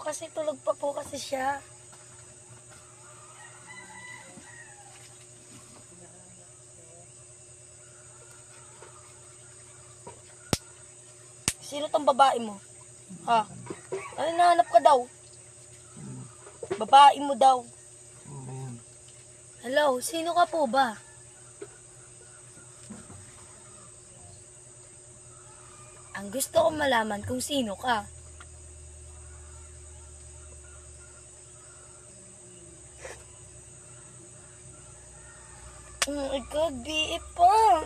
kasi tulog pa po kasi siya. Sino tong babae mo? Ha? Ano nahanap ka daw? Babae mo daw. Hello, sino ka po ba? Ang gusto ko malaman kung sino ka. Oh my God, biip pa.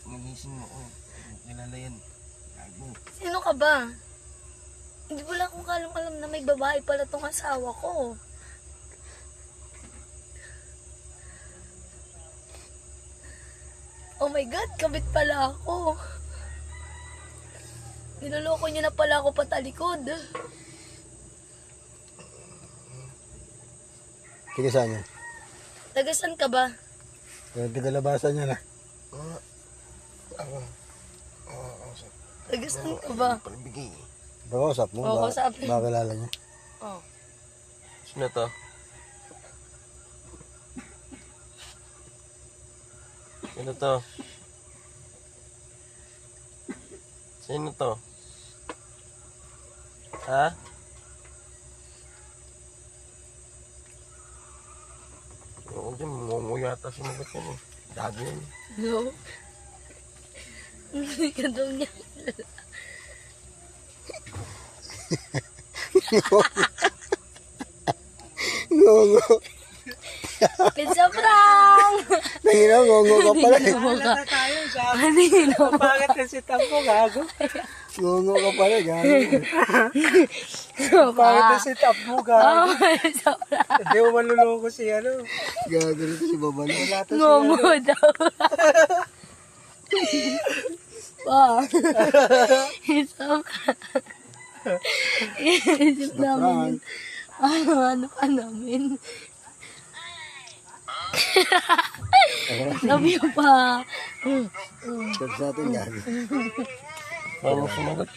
Magising mo ako. Kilala yan. Gago. Sino ka ba? Hindi ko lang kung alam na may babae pala tong asawa ko. Oh my God, kabit pala ako. Niloloko niyo na pala ako patalikod. Sige saan yan? Tagasan ka ba? Tagalabasan niya na. Tagasan ka ba? Palibigay. Bakausap mo? Oo, kausap. Bakilala niya? Oh. Sino to? Sino to? Sino to? Ha? Oo, dyan. Mungo yata sumagot yan eh. Gago yan. No. Hindi ka daw niya. Ngongo. Pizza prank! Nangina, ngongo ka pala eh. Halata tayo, gago. Kanino? Bakit kasi tampo, gago? Ngongo ka pala, gago. Bakit kasi tampo, gago? Pizza prank! Hindi mo maluloko si ano. Gago rin si Babalo. Wala to si Ngongo ano. daw. Pa. Pizza prank. Isip namin. Ano pa namin? Love you pa. Sabi sa atin, gago. Ano sumagot?